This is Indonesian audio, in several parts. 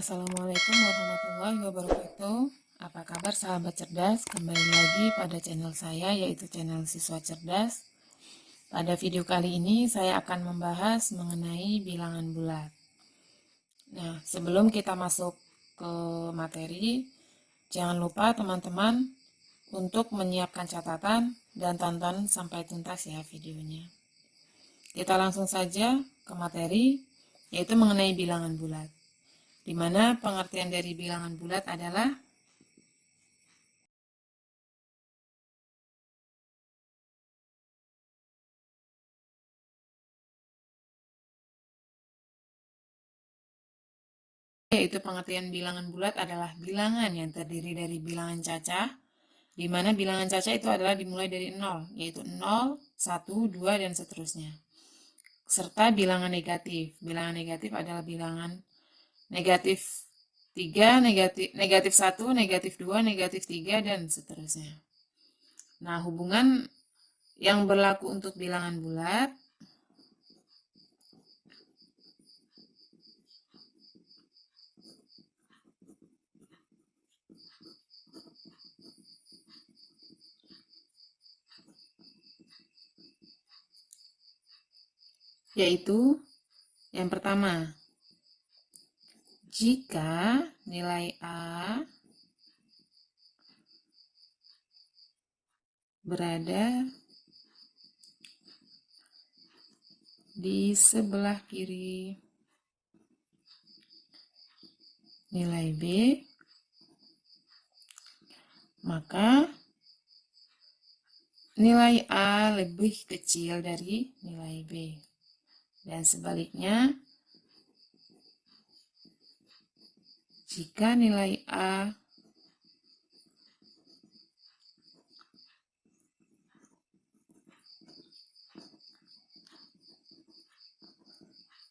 Assalamualaikum warahmatullahi wabarakatuh. Apa kabar sahabat cerdas? Kembali lagi pada channel saya, yaitu channel Siswa Cerdas. Pada video kali ini saya akan membahas mengenai bilangan bulat. Nah, sebelum kita masuk ke materi, jangan lupa teman-teman untuk menyiapkan catatan dan tonton sampai tuntas ya videonya. Kita langsung saja ke materi, yaitu mengenai bilangan bulat, di mana pengertian dari bilangan bulat adalah yaitu pengertian bilangan bulat adalah bilangan yang terdiri dari bilangan cacah, di mana bilangan cacah itu adalah dimulai dari 0, yaitu 0, 1, 2, dan seterusnya. Serta bilangan negatif. Bilangan negatif adalah bilangan negatif 3, negatif 1, negatif 2, negatif 3, dan seterusnya. Nah, hubungan yang berlaku untuk bilangan bulat yaitu yang pertama, jika nilai A berada di sebelah kiri nilai B, maka nilai A lebih kecil dari nilai B. Dan sebaliknya, jika nilai A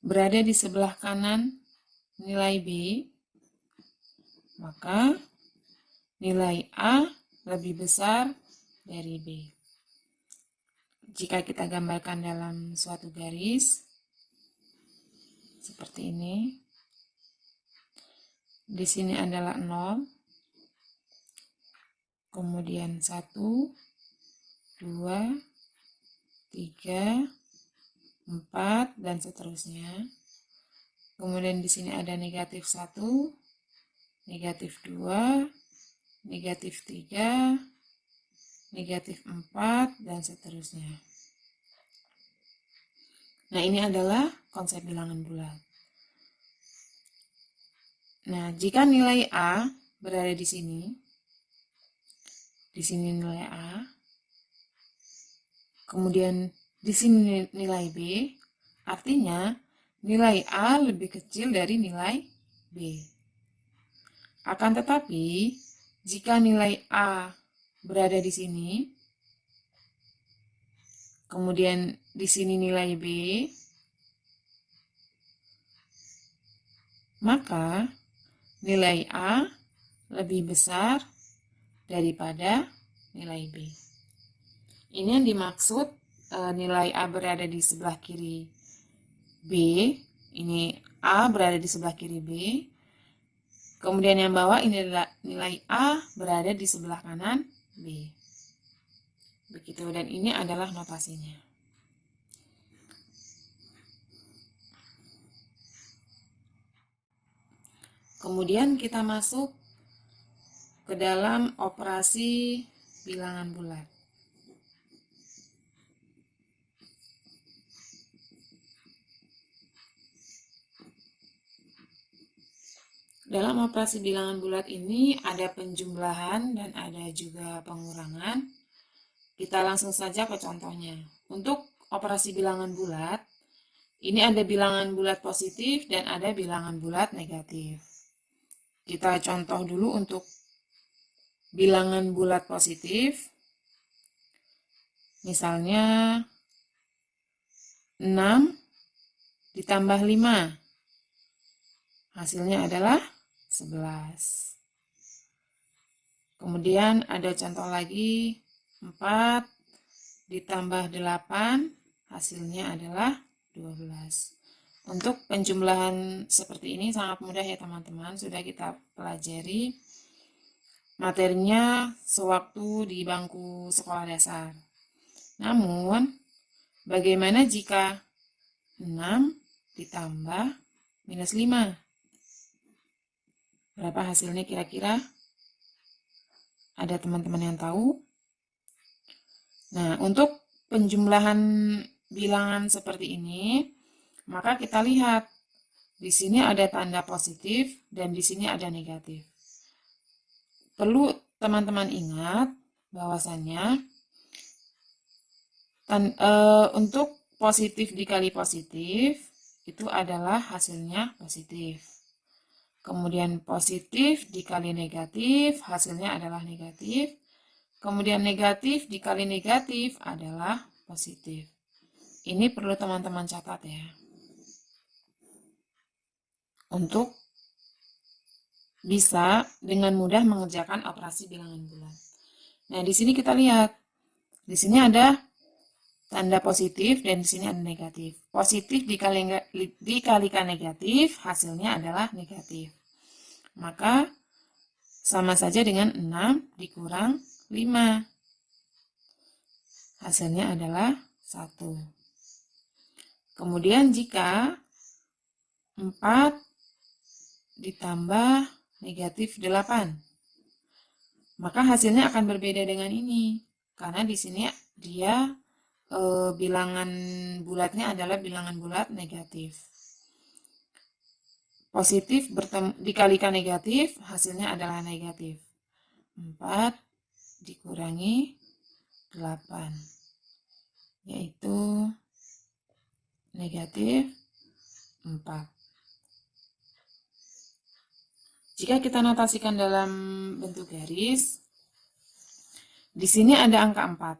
berada di sebelah kanan nilai B, maka nilai A lebih besar dari B. Jika kita gambarkan dalam suatu garis, seperti ini, di sini adalah 0, kemudian 1, 2, 3, 4, dan seterusnya. Kemudian di sini ada negatif 1, negatif 2, negatif 3, negatif 4, dan seterusnya. Nah, ini adalah konsep bilangan bulat. Nah, jika nilai A berada di sini nilai A, kemudian di sini nilai B, artinya nilai A lebih kecil dari nilai B. Akan tetapi, jika nilai A berada di sini, kemudian di sini nilai B, maka nilai A lebih besar daripada nilai B. Ini yang dimaksud nilai A berada di sebelah kiri B, ini A berada di sebelah kiri B, kemudian yang bawah ini adalah nilai A berada di sebelah kanan B. Begitu, dan ini adalah notasinya. Kemudian kita masuk ke dalam operasi bilangan bulat. Dalam operasi bilangan bulat ini ada penjumlahan dan ada juga pengurangan. Kita langsung saja ke contohnya. Untuk operasi bilangan bulat, ini ada bilangan bulat positif dan ada bilangan bulat negatif. Kita contoh dulu untuk bilangan bulat positif. Misalnya 6 ditambah 5. Hasilnya adalah 11. Kemudian ada contoh lagi, 4 ditambah 8, hasilnya adalah 12. Untuk penjumlahan seperti ini sangat mudah ya teman-teman, sudah kita pelajari materinya sewaktu di bangku sekolah dasar. Namun, bagaimana jika 6 ditambah minus 5? Berapa hasilnya kira-kira? Ada teman-teman yang tahu? Nah, untuk penjumlahan bilangan seperti ini, maka kita lihat di sini ada tanda positif dan di sini ada negatif. Perlu teman-teman ingat bahwasannya untuk positif dikali positif itu adalah hasilnya positif. Kemudian positif dikali negatif hasilnya adalah negatif. Kemudian negatif dikali negatif adalah positif. Ini perlu teman-teman catat ya. Untuk bisa dengan mudah mengerjakan operasi bilangan bulat. Nah, di sini kita lihat. Di sini ada tanda positif dan di sini ada negatif. Positif dikalikan negatif, hasilnya adalah negatif. Maka sama saja dengan 6 dikurang 5. Hasilnya adalah 1. Kemudian jika 4 ditambah negatif 8, maka hasilnya akan berbeda dengan ini. Karena di sini dia bilangan bulatnya adalah bilangan bulat negatif. Positif dikalikan negatif, hasilnya adalah negatif. 4 dikurangi 8, yaitu negatif 4. Jika kita notasikan dalam bentuk garis, di sini ada angka 4.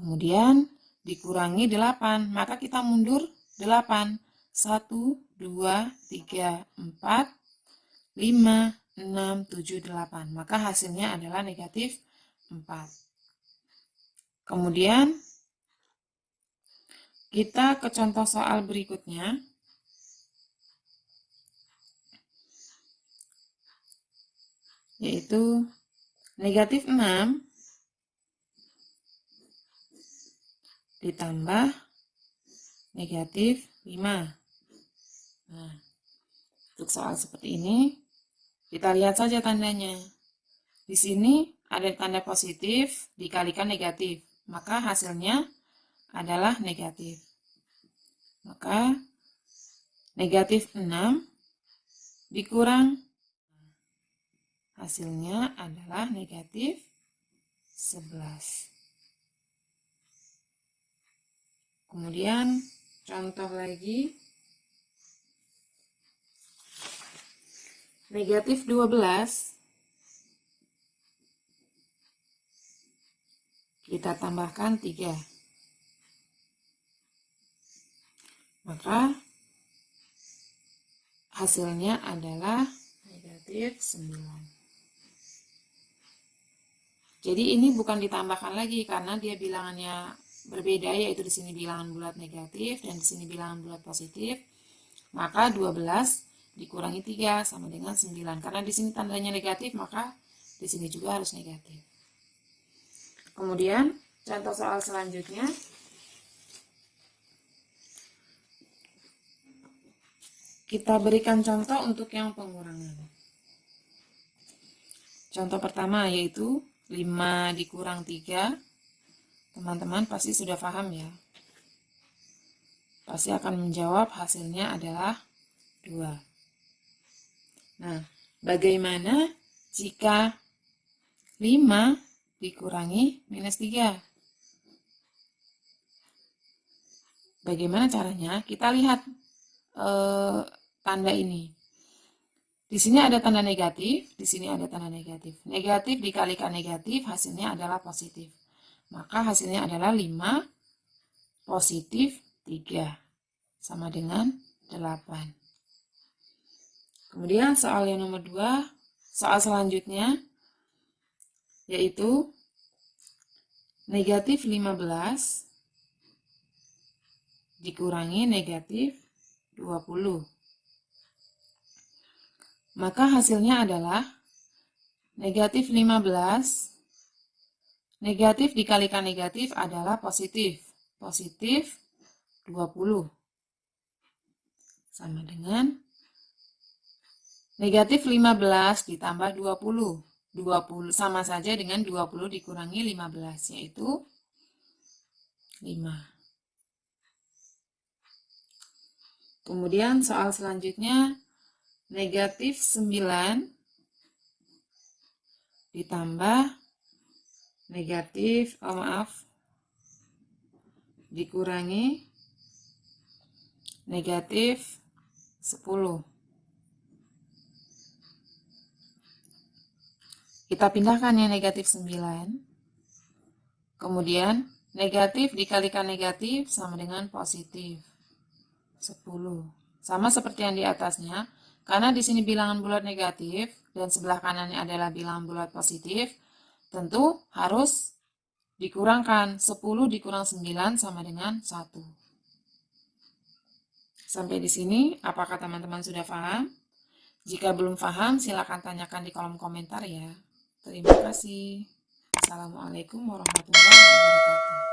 Kemudian dikurangi 8, maka kita mundur 8. 1, 2, 3, 4, 5, 6, 7, 8. Maka hasilnya adalah negatif 4. Kemudian kita ke contoh soal berikutnya. Yaitu negatif 6 ditambah negatif 5. Nah, untuk soal seperti ini, kita lihat saja tandanya. Di sini ada tanda positif dikalikan negatif, maka hasilnya adalah negatif. Maka negatif 6 dikurang, hasilnya adalah negatif 11. Kemudian contoh lagi, negatif 12 kita tambahkan 3. Maka hasilnya adalah negatif 9. Jadi ini bukan ditambahkan lagi karena dia bilangannya berbeda, yaitu di sini bilangan bulat negatif dan di sini bilangan bulat positif. Maka 12 dikurangi 3 sama dengan 9. Karena di sini tandanya negatif, maka di sini juga harus negatif. Kemudian contoh soal selanjutnya, kita berikan contoh untuk yang pengurangan. Contoh pertama yaitu 5 dikurang 3. Teman-teman pasti sudah paham ya. Pasti akan menjawab hasilnya adalah 2. Nah, bagaimana jika 5 dikurangi minus 3? Bagaimana caranya? Kita lihat tanda ini. Di sini ada tanda negatif, di sini ada tanda negatif. Negatif dikalikan negatif, hasilnya adalah positif. Maka hasilnya adalah 5 positif 3 sama dengan 8. Kemudian soal yang nomor 2, soal selanjutnya yaitu negatif 15 dikurangi negatif 20. Maka hasilnya adalah negatif 15. Negatif dikalikan negatif adalah positif. Positif 20. Sama dengan negatif 15 ditambah 20. 20 sama saja dengan 20 dikurangi 15, yaitu 5. Kemudian soal selanjutnya, negatif 9 ditambah negatif, dikurangi negatif 10. Kita pindahkan yang negatif 9. Kemudian negatif dikalikan negatif sama dengan positif 10. Sama seperti yang di atasnya, karena di sini bilangan bulat negatif dan sebelah kanannya adalah bilangan bulat positif, tentu harus dikurangkan. 10 dikurang 9 sama dengan 1. Sampai di sini, apakah teman-teman sudah paham? Jika belum paham, silakan tanyakan di kolom komentar ya. Terima kasih. Assalamualaikum warahmatullahi wabarakatuh.